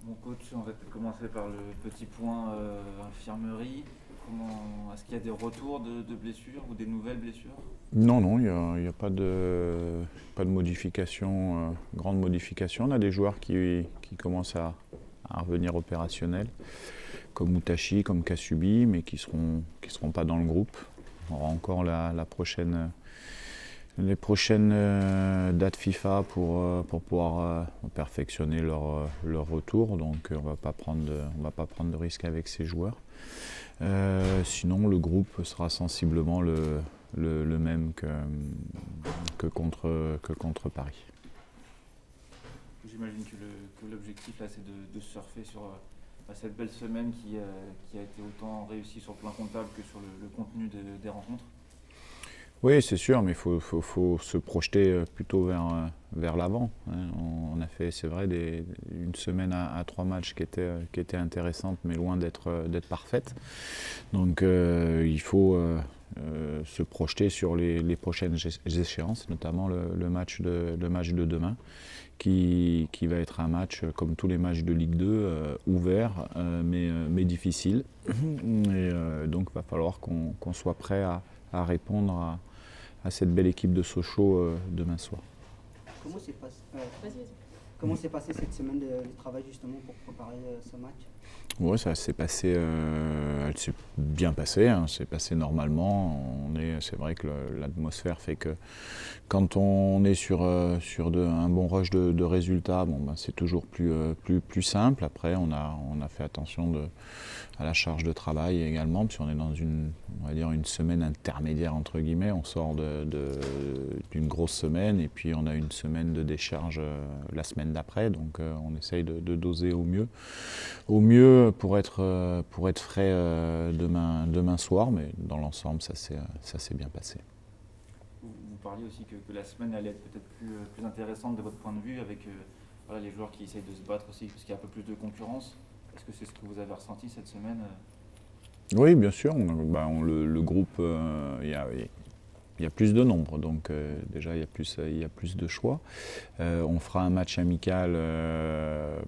Mon coach, on va peut-être commencer par le petit point infirmerie. Est-ce qu'il y a des retours de blessures ou des nouvelles blessures? Non, non, il n'y a pas de modification, grande modification. On a des joueurs qui commencent à revenir opérationnels, comme Mutashi, comme Kasubi, mais qui seront pas dans le groupe. On aura encore les prochaines dates FIFA pour pouvoir perfectionner leur retour. Donc on va pas prendre de risque avec ces joueurs. Sinon, le groupe sera sensiblement le même que contre Paris. J'imagine que l'objectif là, c'est de surfer sur cette belle semaine qui a été autant réussie sur le plan comptable que sur le contenu des rencontres. Oui, c'est sûr, mais il faut se projeter plutôt vers l'avant. On a fait, c'est vrai, une semaine à 3 matchs qui était intéressante, mais loin d'être parfaite. Donc il faut se projeter sur les prochaines échéances, notamment le match de demain, qui va être un match, comme tous les matchs de Ligue 2, ouvert, mais difficile. Et donc il va falloir qu'on soit prêt à répondre à cette belle équipe de Sochaux demain soir. Comment s'est passée cette semaine de travail justement pour préparer ce match? Oui, ça s'est passé, elle s'est bien passée, hein, c'est passé normalement. C'est vrai que l'atmosphère fait que quand on est sur un bon rush de résultats, c'est toujours plus simple. Après, on a fait attention à la charge de travail également, puisqu'on est dans on va dire une semaine intermédiaire entre guillemets. On sort d'une grosse semaine et puis on a une semaine de décharge la semaine d'après. Donc on essaye de doser au mieux pour être frais demain soir. Mais dans l'ensemble, ça s'est bien passé. Vous parliez aussi que la semaine allait être peut-être plus intéressante de votre point de vue avec les joueurs qui essayent de se battre aussi parce qu'il y a un peu plus de concurrence. Est-ce que c'est ce que vous avez ressenti cette semaine? Oui, bien sûr. Le groupe, il y a plus de nombre, donc déjà il y a plus de choix. On fera un match amical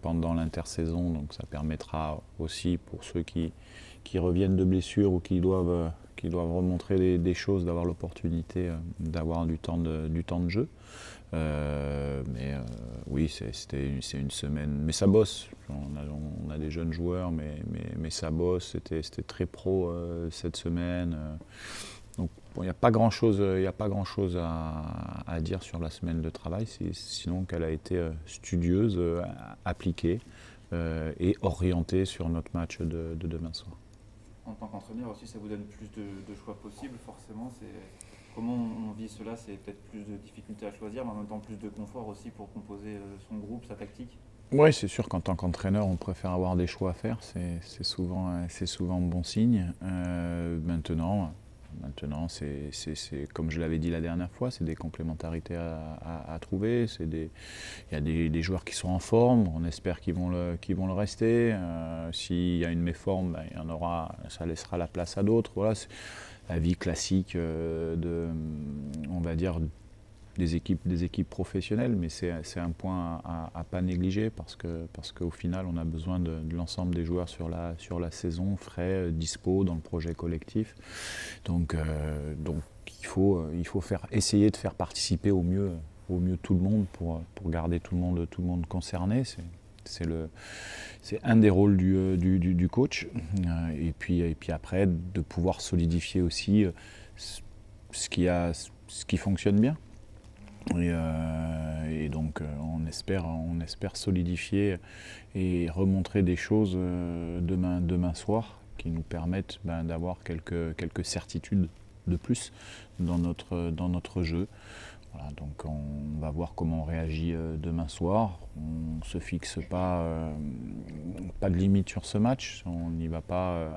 pendant l'intersaison, donc ça permettra aussi pour ceux qui reviennent de blessure ou qui doivent remontrer des choses, d'avoir l'opportunité d'avoir du temps de jeu. Oui, c'est une semaine, mais ça bosse. On a des jeunes joueurs, mais ça bosse. C'était très pro cette semaine. Donc il n'y a pas grand-chose à dire sur la semaine de travail, sinon qu'elle a été studieuse, appliquée et orientée sur notre match de demain soir. En tant qu'entraîneur aussi, ça vous donne plus de choix possibles, forcément. Comment on vit cela? C'est peut-être plus de difficultés à choisir, mais en même temps plus de confort aussi pour composer son groupe, sa tactique. Oui, c'est sûr qu'en tant qu'entraîneur, on préfère avoir des choix à faire. C'est souvent bon signe. Maintenant, c'est comme je l'avais dit la dernière fois, c'est des complémentarités à trouver. Il y a des joueurs qui sont en forme, on espère qu'ils vont le rester. S'il y a une méforme, il y en aura, ça laissera la place à d'autres. Voilà, c'est la vie classique on va dire, des équipes professionnelles, mais c'est un point à pas négliger parce qu'au final, on a besoin de l'ensemble des joueurs sur la saison, frais, dispo dans le projet collectif. Donc il faut essayer de faire participer au mieux tout le monde pour garder tout le monde concerné. C'est un des rôles du coach. Et puis après, de pouvoir solidifier aussi ce qui fonctionne bien. Et donc on espère solidifier et remontrer des choses demain soir qui nous permettent d'avoir quelques certitudes de plus dans notre jeu. Voilà, donc on va voir comment on réagit demain soir. On ne se fixe pas de limite sur ce match. On n'y va pas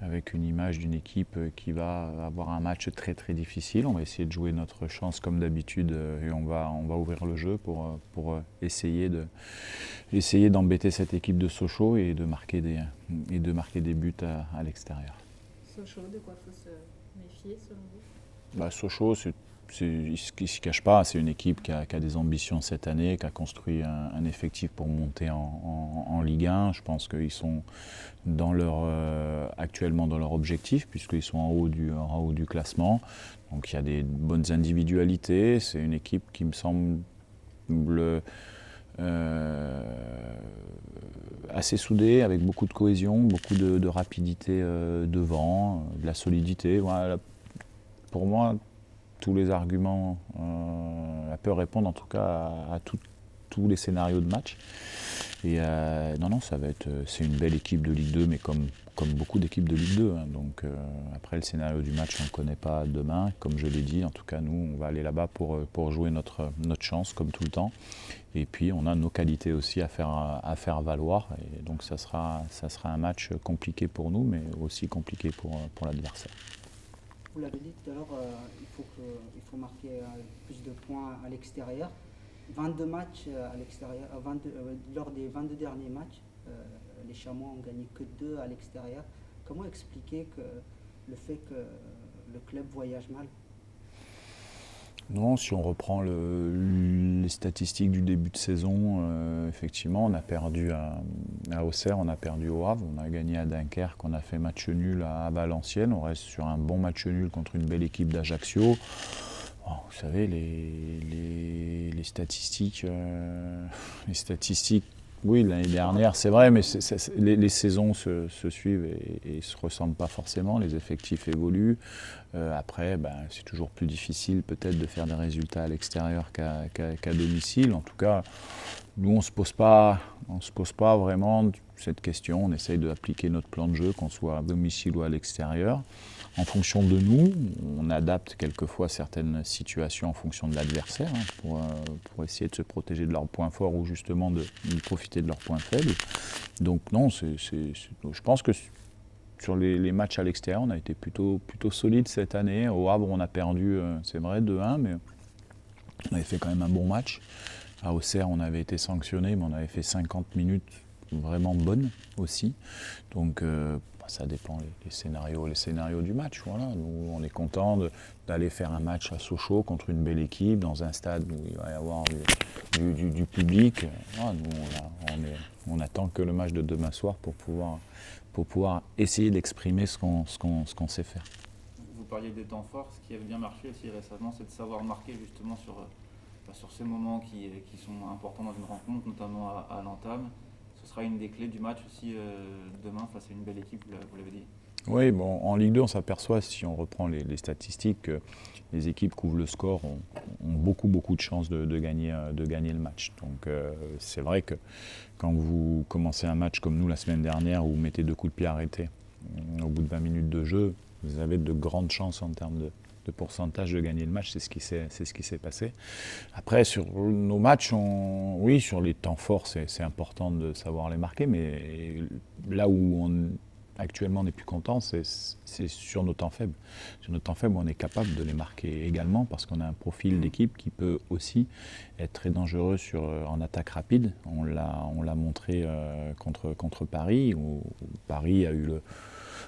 avec une image d'une équipe qui va avoir un match très très difficile. On va essayer de jouer notre chance comme d'habitude et on va ouvrir le jeu pour essayer d'embêter cette équipe de Sochaux et de marquer des buts à l'extérieur. Sochaux, de quoi faut se méfier selon vous? Sochaux, il ne se cache pas, c'est une équipe qui a des ambitions cette année, qui a construit un effectif pour monter en Ligue 1. Je pense qu'ils sont actuellement dans leur objectif, puisqu'ils sont en haut du classement. Donc il y a des bonnes individualités. C'est une équipe qui me semble assez soudée, avec beaucoup de cohésion, beaucoup de rapidité devant, de la solidité. Voilà, pour moi, tous les arguments peuvent répondre en tout cas à tous les scénarios de match. Et non, c'est une belle équipe de Ligue 2, mais comme beaucoup d'équipes de Ligue 2. Hein. Donc après, le scénario du match, on ne le connaît pas demain. Comme je l'ai dit, en tout cas, nous, on va aller là-bas pour jouer notre chance, comme tout le temps. Et puis, on a nos qualités aussi à faire valoir. Et donc, ça sera un match compliqué pour nous, mais aussi compliqué pour l'adversaire. Vous l'avez dit tout à l'heure, il faut marquer plus de points à l'extérieur. 22 matchs à l'extérieur, lors des 22 derniers matchs, les Chamois ont gagné que 2 à l'extérieur. Comment expliquer le fait que le club voyage mal? Non, si on reprend les statistiques du début de saison, effectivement, on a perdu à Auxerre, on a perdu au Havre, on a gagné à Dunkerque, on a fait match nul à Valenciennes, on reste sur un bon match nul contre une belle équipe d'Ajaccio. Oh, vous savez, les statistiques, oui, l'année dernière, c'est vrai, mais les saisons se suivent et ne se ressemblent pas forcément, les effectifs évoluent. Après, c'est toujours plus difficile peut-être de faire des résultats à l'extérieur qu'à domicile. En tout cas, nous, on ne se pose pas vraiment cette question. On essaye d'appliquer notre plan de jeu, qu'on soit à domicile ou à l'extérieur. En fonction de nous, on adapte quelquefois certaines situations en fonction de l'adversaire, hein, pour essayer de se protéger de leurs points forts ou justement de profiter de leurs points faibles. Donc non, je pense que sur les matchs à l'extérieur, on a été plutôt solide cette année. Au Havre, on a perdu, c'est vrai, 2-1, mais on avait fait quand même un bon match. À Auxerre, on avait été sanctionné, mais on avait fait 50 minutes vraiment bonnes aussi. Donc ça dépend les scénarios du match. Voilà. Nous, on est content d'aller faire un match à Sochaux contre une belle équipe, dans un stade où il va y avoir du public. Voilà, nous, on attend que le match de demain soir pour pouvoir essayer d'exprimer ce qu'on sait faire. Vous parliez des temps forts, ce qui a bien marché aussi récemment, c'est de savoir marquer justement sur ces moments qui sont importants dans une rencontre, notamment à l'entame. Ce sera une des clés du match aussi demain face à une belle équipe, vous l'avez dit. Oui, bon, en Ligue 2, on s'aperçoit, si on reprend les statistiques, que les équipes qui ouvrent le score ont beaucoup de chances de gagner le match. Donc c'est vrai que quand vous commencez un match comme nous la semaine dernière, où vous mettez 2 coups de pied arrêtés au bout de 20 minutes de jeu, vous avez de grandes chances en termes de pourcentage de gagner le match, c'est ce qui s'est passé. Après, sur nos matchs, oui, sur les temps forts, c'est important de savoir les marquer, mais là où actuellement on n'est plus content, c'est sur nos temps faibles. Sur nos temps faibles, on est capable de les marquer également, parce qu'on a un profil d'équipe qui peut aussi être très dangereux en attaque rapide. On l'a montré contre Paris, où Paris a eu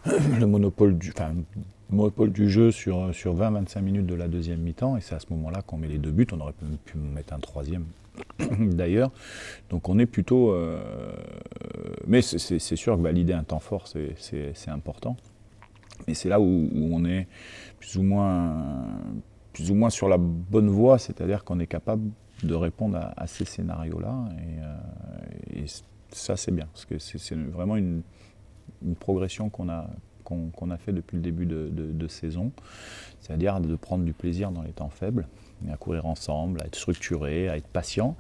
le monopole du jeu sur 20-25 minutes de la deuxième mi-temps, et c'est à ce moment-là qu'on met les 2 buts. On aurait pu mettre un 3e d'ailleurs. Donc on est plutôt... mais c'est sûr que valider un temps fort, c'est important. Mais c'est là où on est plus ou moins sur la bonne voie, c'est-à-dire qu'on est capable de répondre à ces scénarios-là. Et ça, c'est bien, parce que c'est vraiment une progression qu'on a fait depuis le début de saison, c'est-à-dire de prendre du plaisir dans les temps faibles, à courir ensemble, à être structuré, à être patient,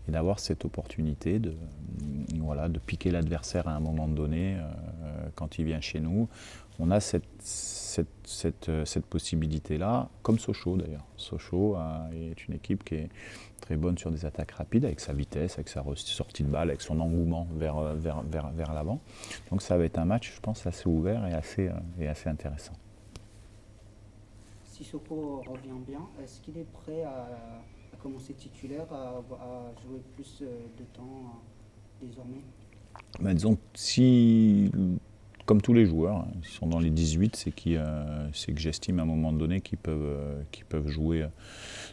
et d'avoir cette opportunité de piquer l'adversaire à un moment donné quand il vient chez nous. On a cette possibilité-là, comme Sochaux d'ailleurs. Sochaux est une équipe qui est très bonne sur des attaques rapides, avec sa vitesse, avec sa sortie de balle, avec son engouement vers l'avant. Donc ça va être un match, je pense, assez ouvert et assez intéressant. Sissoko revient bien. Est-ce qu'il est prêt à commencer titulaire, à jouer plus de temps désormais? Disons, si comme tous les joueurs, hein, ils sont dans les 18, c'est que j'estime à un moment donné qu'ils peuvent jouer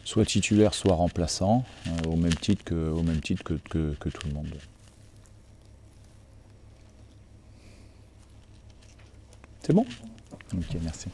soit titulaire, soit remplaçant, au même titre que tout le monde. C'est bon? Ok, merci.